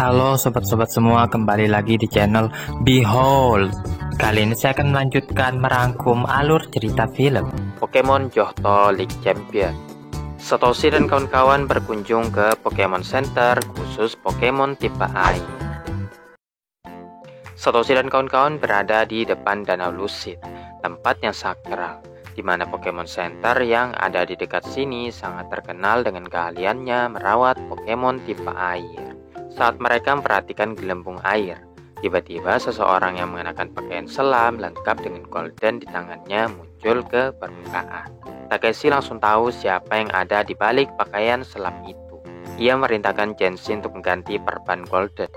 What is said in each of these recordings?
Halo sobat-sobat semua, kembali lagi di channel Behold. Kali ini saya akan melanjutkan merangkum alur cerita film Pokemon Johto League Champion. Satoshi dan kawan-kawan berkunjung ke Pokemon Center khusus Pokemon tipe air. Satoshi dan kawan-kawan berada di depan Danau Lucid, tempat yang sakral, di mana Pokemon Center yang ada di dekat sini sangat terkenal dengan keahliannya merawat Pokemon tipe air. Saat mereka memperhatikan gelembung air, tiba-tiba seseorang yang mengenakan pakaian selam lengkap dengan golden di tangannya muncul ke permukaan. Takeshi langsung tahu siapa yang ada di balik pakaian selam itu. Ia merintahkan Genshin untuk mengganti perban golden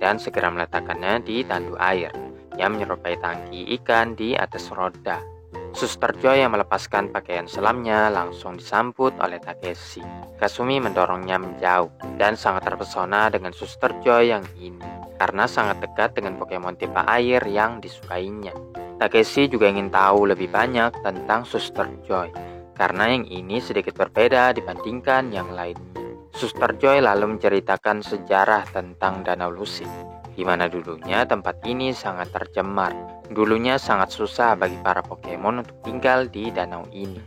dan segera meletakkannya di tandu air yang menyerupai tangki ikan di atas roda. Suster Joy yang melepaskan pakaian selamnya langsung disambut oleh Takeshi. Kasumi mendorongnya menjauh dan sangat terpesona dengan Suster Joy yang ini karena sangat dekat dengan Pokemon tipe air yang disukainya. Takeshi juga ingin tahu lebih banyak tentang Suster Joy karena yang ini sedikit berbeda dibandingkan yang lainnya. Suster Joy lalu menceritakan sejarah tentang Danau Lucid, di mana dulunya tempat ini sangat tercemar. Dulunya sangat susah bagi para Pokemon untuk tinggal di danau ini.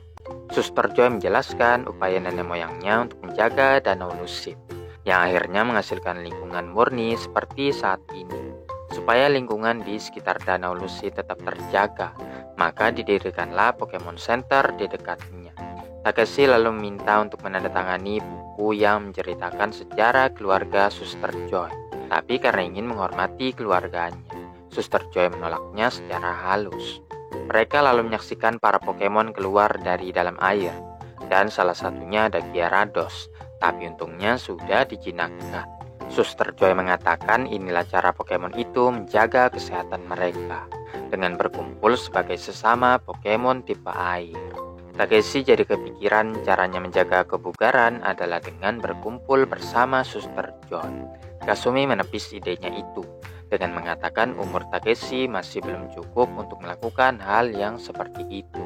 Suster Joy menjelaskan upaya nenek moyangnya untuk menjaga Danau Lucid, yang akhirnya menghasilkan lingkungan murni seperti saat ini. Supaya lingkungan di sekitar Danau Lucid tetap terjaga, maka didirikanlah Pokemon Center di dekatnya. Takeshi lalu meminta untuk menandatangani buku yang menceritakan sejarah keluarga Suster Joy, tapi karena ingin menghormati keluarganya, Suster Joy menolaknya secara halus. Mereka lalu menyaksikan para Pokemon keluar dari dalam air, dan salah satunya ada Gyarados, tapi untungnya sudah dijinakkan. Suster Joy mengatakan inilah cara Pokemon itu menjaga kesehatan mereka, dengan berkumpul sebagai sesama Pokemon tipe air. Takeshi jadi kepikiran caranya menjaga kebugaran adalah dengan berkumpul bersama Suster Joy. Kasumi menepis idenya itu dengan mengatakan umur Takeshi masih belum cukup untuk melakukan hal yang seperti itu.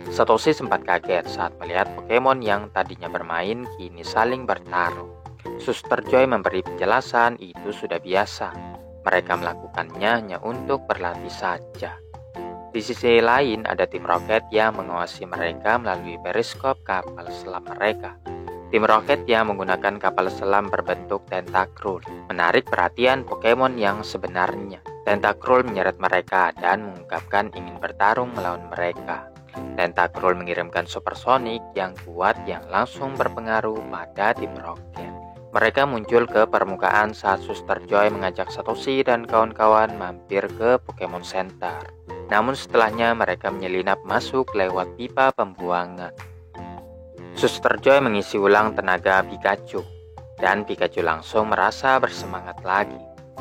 Satoshi sempat kaget saat melihat Pokemon yang tadinya bermain kini saling bertarung. Suster Joy memberi penjelasan itu sudah biasa. Mereka melakukannya hanya untuk berlatih saja. Di sisi lain ada tim Rocket yang mengawasi mereka melalui periskop kapal selam mereka. Tim Rocket yang menggunakan kapal selam berbentuk Tentacruel menarik perhatian Pokemon yang sebenarnya. Tentacruel menyeret mereka dan mengungkapkan ingin bertarung melawan mereka. Tentacruel mengirimkan Supersonic yang kuat yang langsung berpengaruh pada tim Rocket. Mereka muncul ke permukaan saat Suster Joy mengajak Satoshi dan kawan-kawan mampir ke Pokemon Center. Namun setelahnya mereka menyelinap masuk lewat pipa pembuangan. Suster Joy mengisi ulang tenaga Pikachu, dan Pikachu langsung merasa bersemangat lagi.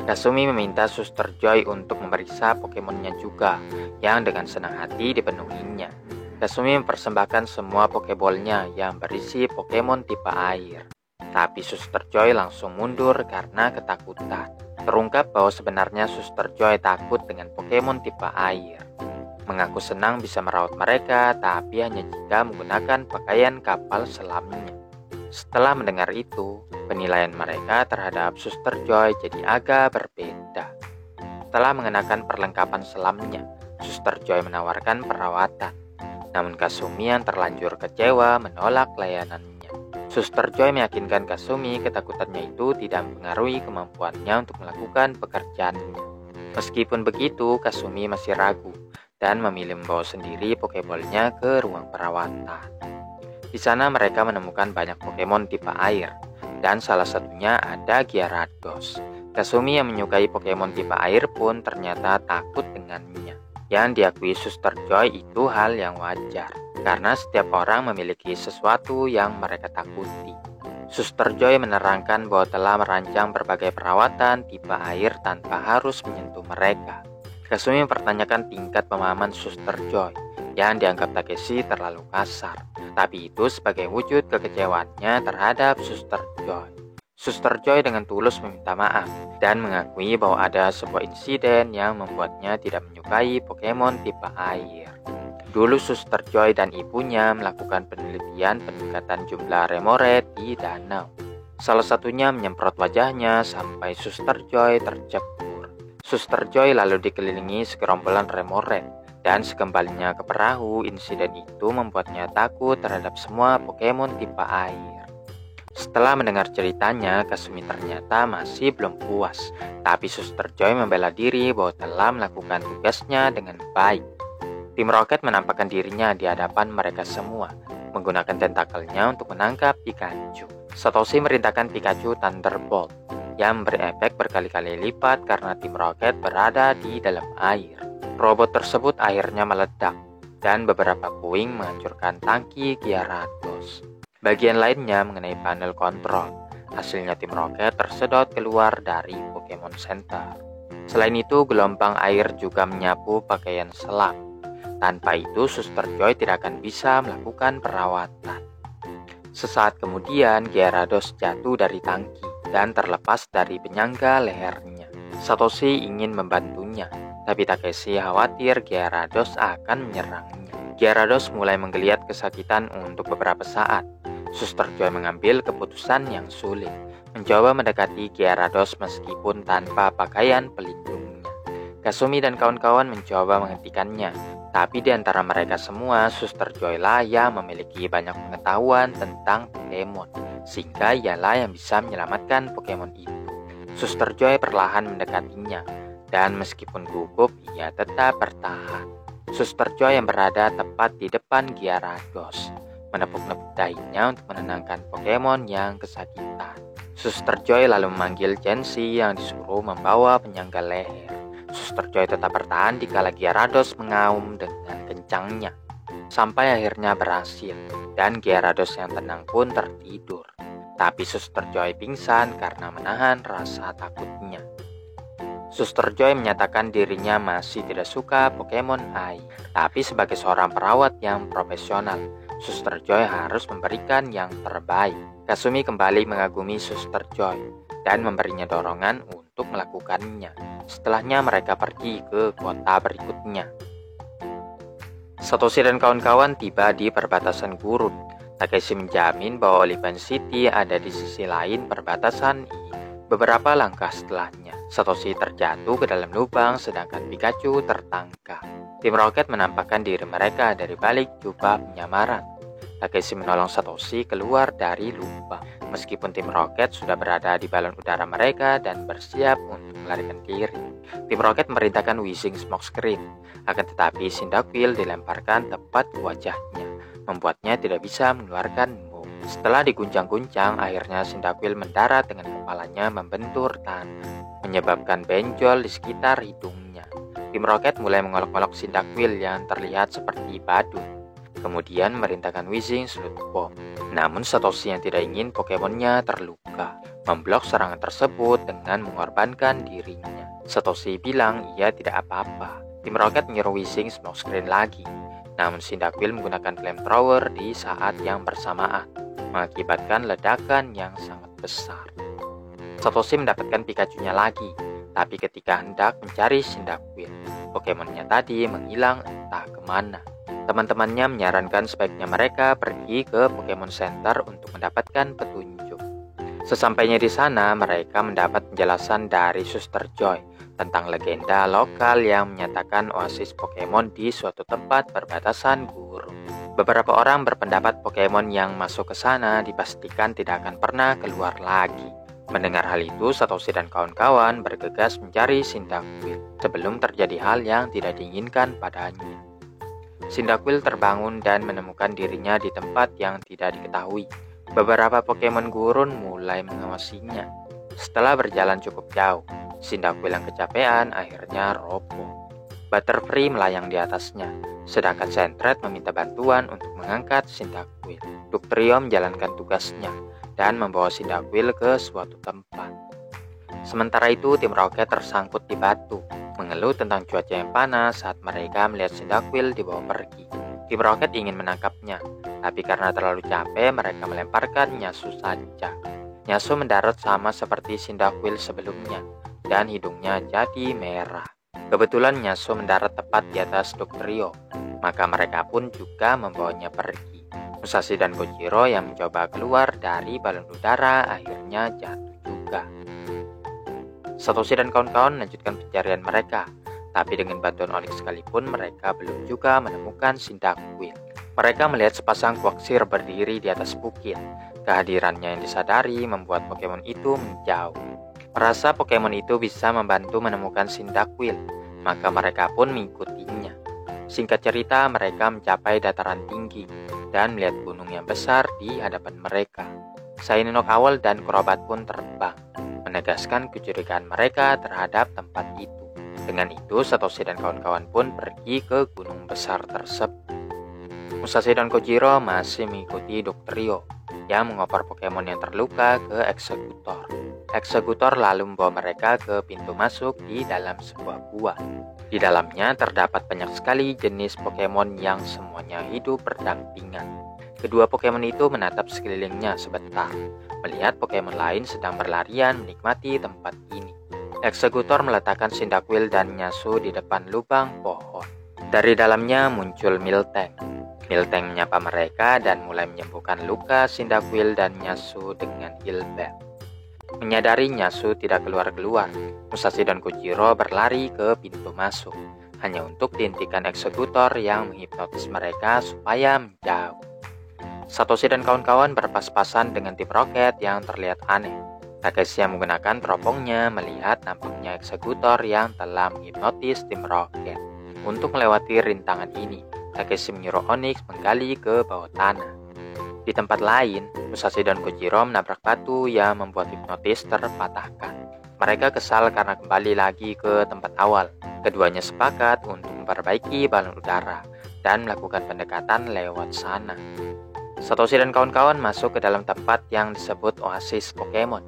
Kasumi meminta Suster Joy untuk memeriksa Pokemonnya juga, yang dengan senang hati dipenuhinya. Kasumi mempersembahkan semua Pokeballnya yang berisi Pokemon tipe air. Tapi Suster Joy langsung mundur karena ketakutan. Terungkap bahwa sebenarnya Suster Joy takut dengan Pokemon tipe air. Mengaku senang bisa merawat mereka, tapi hanya jika menggunakan pakaian kapal selamnya. Setelah mendengar itu, penilaian mereka terhadap Suster Joy jadi agak berbeda. Setelah mengenakan perlengkapan selamnya, Suster Joy menawarkan perawatan. Namun Kasumi yang terlanjur kecewa menolak layanannya. Suster Joy meyakinkan Kasumi ketakutannya itu tidak mempengaruhi kemampuannya untuk melakukan pekerjaannya. Meskipun begitu, Kasumi masih ragu dan memilih membawa sendiri Pokeballnya ke ruang perawatan. Di sana mereka menemukan banyak Pokemon tipe air, dan salah satunya ada Gyarados. Kasumi yang menyukai Pokemon tipe air pun ternyata takut dengannya. Yang diakui Suster Joy itu hal yang wajar, karena setiap orang memiliki sesuatu yang mereka takuti. Suster Joy menerangkan bahwa telah merancang berbagai perawatan tipe air tanpa harus menyentuh mereka. Kasumi mempertanyakan tingkat pemahaman Suster Joy yang dianggap Takeshi terlalu kasar, tapi itu sebagai wujud kekecewaannya terhadap Suster Joy. Suster Joy dengan tulus meminta maaf dan mengakui bahwa ada sebuah insiden yang membuatnya tidak menyukai Pokemon tipe air. Dulu Suster Joy dan ibunya melakukan penelitian peningkatan jumlah Remoraid di danau. Salah satunya menyemprot wajahnya sampai Suster Joy tercebur. Suster Joy lalu dikelilingi segerombolan remoret, dan sekembalinya ke perahu, insiden itu membuatnya takut terhadap semua Pokemon tipe air. Setelah mendengar ceritanya, Kasumi ternyata masih belum puas, tapi Suster Joy membela diri bahwa telah melakukan tugasnya dengan baik. Tim Rocket menampakkan dirinya di hadapan mereka semua, menggunakan tentakelnya untuk menangkap Pikachu. Satoshi merintahkan Pikachu Thunderbolt, yang berefek berkali-kali lipat karena tim Rocket berada di dalam air. Robot tersebut akhirnya meledak, dan beberapa puing menghancurkan tangki Gyarados. Bagian lainnya mengenai panel kontrol. Hasilnya tim Rocket tersedot keluar dari Pokemon Center. Selain itu, gelombang air juga menyapu pakaian selam. Tanpa itu, Suster Joy tidak akan bisa melakukan perawatan. Sesaat kemudian, Gyarados jatuh dari tangki dan terlepas dari penyangga lehernya. Satoshi ingin membantunya, tapi Takeshi khawatir Gyarados akan menyerangnya. Gyarados mulai menggeliat kesakitan untuk beberapa saat. Suster Joy mengambil keputusan yang sulit, mencoba mendekati Gyarados meskipun tanpa pakaian pelindungnya. Kasumi dan kawan-kawan mencoba menghentikannya, tapi di antara mereka semua, Suster Joy lah yang memiliki banyak pengetahuan tentang Pokemon, sehingga ialah yang bisa menyelamatkan Pokemon itu. Suster Joy perlahan mendekatinya, dan meskipun gugup, ia tetap bertahan. Suster Joy yang berada tepat di depan Gyarados, menepuk-nepuk dahinya untuk menenangkan Pokemon yang kesakitan. Suster Joy lalu memanggil Jensi yang disuruh membawa penyangga leher. Suster Joy tetap bertahan dikala Gyarados mengaum dengan kencangnya, sampai akhirnya berhasil, dan Gyarados yang tenang pun tertidur. Tapi Suster Joy pingsan karena menahan rasa takutnya. Suster Joy menyatakan dirinya masih tidak suka Pokemon air, tapi sebagai seorang perawat yang profesional, Suster Joy harus memberikan yang terbaik. Kasumi kembali mengagumi Suster Joy dan memberinya dorongan untuk melakukannya. Setelahnya mereka pergi ke kota berikutnya. Satoshi dan kawan-kawan tiba di perbatasan gurun. Takeshi menjamin bahwa Olive City ada di sisi lain perbatasan ini. Beberapa langkah setelahnya, Satoshi terjatuh ke dalam lubang sedangkan Pikachu tertangkap. Tim Rocket menampakkan diri mereka dari balik jubah penyamaran. Takeshi menolong Satoshi keluar dari lubang, meskipun tim Rocket sudah berada di balon udara mereka dan bersiap untuk melarikan diri. Tim Rocket memerintahkan Whizzing Smokescreen, akan tetapi Cyndaquil dilemparkan tepat ke wajahnya, membuatnya tidak bisa mengeluarkan move. Setelah diguncang-guncang, akhirnya Cyndaquil mendarat dengan kepalanya membentur tanah, menyebabkan benjol di sekitar hidungnya. Tim Rocket mulai mengolok-olok Cyndaquil yang terlihat seperti badut, kemudian memerintahkan Whizzing Sludge Bomb. Namun Satoshi yang tidak ingin Pokemonnya terluka, memblok serangan tersebut dengan mengorbankan dirinya. Satoshi bilang ia tidak apa-apa. Tim Rocket menyuruh Whizzing Smokescreen lagi, namun Cyndaquil menggunakan flamethrower di saat yang bersamaan, mengakibatkan ledakan yang sangat besar. Satoshi mendapatkan Pikachu-nya lagi, tapi ketika hendak mencari Cyndaquil, Pokemonnya tadi menghilang entah kemana. Teman-temannya menyarankan sebaiknya mereka pergi ke Pokemon Center untuk mendapatkan petunjuk. Sesampainya di sana, mereka mendapat penjelasan dari Suster Joy tentang legenda lokal yang menyatakan oasis Pokemon di suatu tempat perbatasan gurun. Beberapa orang berpendapat Pokemon yang masuk ke sana dipastikan tidak akan pernah keluar lagi. Mendengar hal itu, Satoshi dan kawan-kawan bergegas mencari Cyndaquil sebelum terjadi hal yang tidak diinginkan padanya. Cyndaquil terbangun dan menemukan dirinya di tempat yang tidak diketahui. Beberapa Pokemon gurun mulai mengawasinya. Setelah berjalan cukup jauh, Cyndaquil yang kecapean akhirnya roboh. Butterfree melayang di atasnya, sedangkan Sentret meminta bantuan untuk mengangkat Cyndaquil. Dugtrio menjalankan tugasnya dan membawa Cyndaquil ke suatu tempat. Sementara itu, tim Rocket tersangkut di batu, mengeluh tentang cuaca yang panas saat mereka melihat Cyndaquil dibawa pergi. Tim Rocket ingin menangkapnya, tapi karena terlalu capek, mereka melemparkan Nyasu saja. Nyasu mendarat sama seperti Cyndaquil sebelumnya, dan hidungnya jadi merah. Kebetulan Nyasu mendarat tepat di atas Dugtrio, maka mereka pun juga membawanya pergi. Musashi dan Kojiro yang mencoba keluar dari balon udara akhirnya jatuh juga. Satoshi dan kawan-kawan melanjutkan pencarian mereka, tapi dengan bantuan Onyx sekalipun mereka belum juga menemukan Cyndaquil. Mereka melihat sepasang Quagsire berdiri di atas bukit. Kehadirannya yang disadari membuat Pokemon itu menjauh. Merasa Pokemon itu bisa membantu menemukan Cyndaquil, maka mereka pun mengikutinya. Singkat cerita, mereka mencapai dataran tinggi dan melihat gunung yang besar di hadapan mereka. Shiny Noctowl dan Crobat pun terbang, menegaskan kecurigaan mereka terhadap tempat itu. Dengan itu, Satoshi dan kawan-kawan pun pergi ke gunung besar tersebut. Musashi dan Kojiro masih mengikuti Dr. Rio yang mengoper Pokemon yang terluka ke Exeggutor. Exeggutor lalu membawa mereka ke pintu masuk di dalam sebuah gua. Di dalamnya terdapat banyak sekali jenis Pokemon yang semuanya hidup berdampingan. Kedua Pokemon itu menatap sekelilingnya sebentar, melihat Pokemon lain sedang berlarian menikmati tempat ini. Exeggutor meletakkan Cyndaquil dan Nyasu di depan lubang pohon. Dari dalamnya muncul Miltank. Miltank menyapa mereka dan mulai menyembuhkan luka Cyndaquil dan Nyasu dengan Healbell. Menyadari Nyasu tidak keluar-keluar, Musashi dan Kojiro berlari ke pintu masuk, hanya untuk dihentikan Exeggutor yang menghipnotis mereka supaya menjauh. Satoshi dan kawan-kawan berpas-pasan dengan tim Rocket yang terlihat aneh. Takeshi yang menggunakan teropongnya melihat nampaknya Exeggutor yang telah menghipnotis tim Rocket. Untuk melewati rintangan ini, Takeshi menyuruh Onyx menggali ke bawah tanah. Di tempat lain, Musashi dan Kojiro menabrak batu yang membuat hipnotis terpatahkan. Mereka kesal karena kembali lagi ke tempat awal. Keduanya sepakat untuk memperbaiki balon udara dan melakukan pendekatan lewat sana. Satoshi dan kawan-kawan masuk ke dalam tempat yang disebut Oasis Pokemon.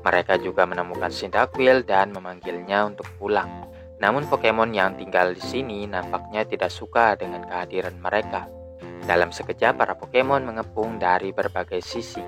Mereka juga menemukan Cyndaquil dan memanggilnya untuk pulang. Namun Pokemon yang tinggal di sini nampaknya tidak suka dengan kehadiran mereka. Dalam sekejap, para Pokemon mengepung dari berbagai sisi.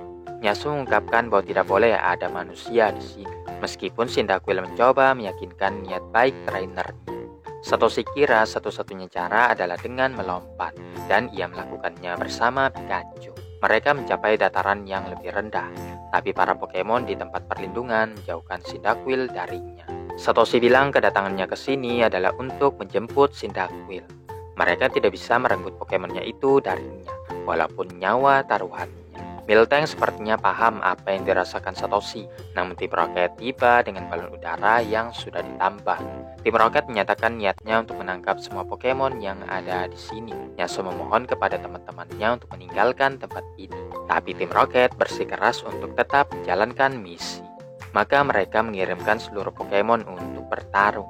Nyasu mengungkapkan bahwa tidak boleh ada manusia di sini. Meskipun Cyndaquil mencoba meyakinkan niat baik trainernya. Satoshi kira satu-satunya cara adalah dengan melompat, dan ia melakukannya bersama Pikachu. Mereka mencapai dataran yang lebih rendah, tapi para Pokemon di tempat perlindungan menjauhkan Cyndaquil darinya. Satoshi bilang kedatangannya ke sini adalah untuk menjemput Cyndaquil. Mereka tidak bisa merenggut Pokemonnya itu darinya, walaupun nyawa taruhannya. Miltank sepertinya paham apa yang dirasakan Satoshi, namun tim Rocket tiba dengan balon udara yang sudah ditambah. Tim Rocket menyatakan niatnya untuk menangkap semua Pokemon yang ada di sini. Nyasu memohon kepada teman-temannya untuk meninggalkan tempat ini, tapi tim Rocket bersikeras untuk tetap menjalankan misi. Maka mereka mengirimkan seluruh Pokemon untuk bertarung.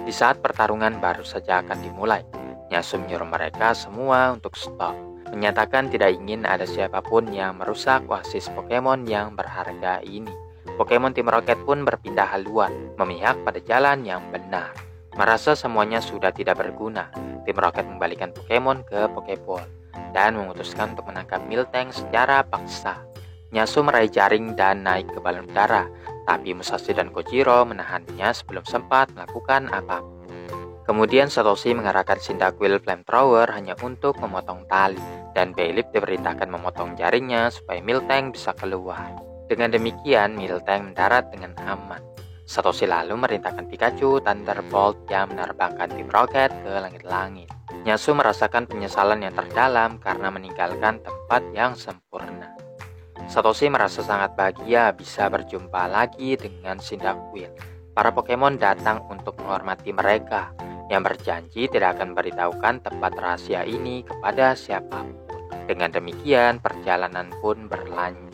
Di saat pertarungan baru saja akan dimulai, Nyasu menyuruh mereka semua untuk stop, menyatakan tidak ingin ada siapapun yang merusak oasis Pokemon yang berharga ini. Pokemon tim Rocket pun berpindah haluan, memihak pada jalan yang benar. Merasa semuanya sudah tidak berguna, tim Rocket membalikan Pokemon ke Pokeball dan memutuskan untuk menangkap Miltank secara paksa. Nyasu meraih jaring dan naik ke balon udara, tapi Musashi dan Kojiro menahannya sebelum sempat melakukan apapun. Kemudian Satoshi mengarahkan Cyndaquil Flamethrower hanya untuk memotong tali, dan Bailiff diperintahkan memotong jaringnya supaya Miltank bisa keluar. Dengan demikian, Miltank mendarat dengan aman. Satoshi lalu merintahkan Pikachu Thunderbolt yang menerbangkan tim Rocket ke langit-langit. Nyasu merasakan penyesalan yang terdalam karena meninggalkan tempat yang sempurna. Satoshi merasa sangat bahagia bisa berjumpa lagi dengan Cyndaquil. Para Pokemon datang untuk menghormati mereka, yang berjanji tidak akan memberitahukan tempat rahasia ini kepada siapapun. Dengan demikian, perjalanan pun berlanjut.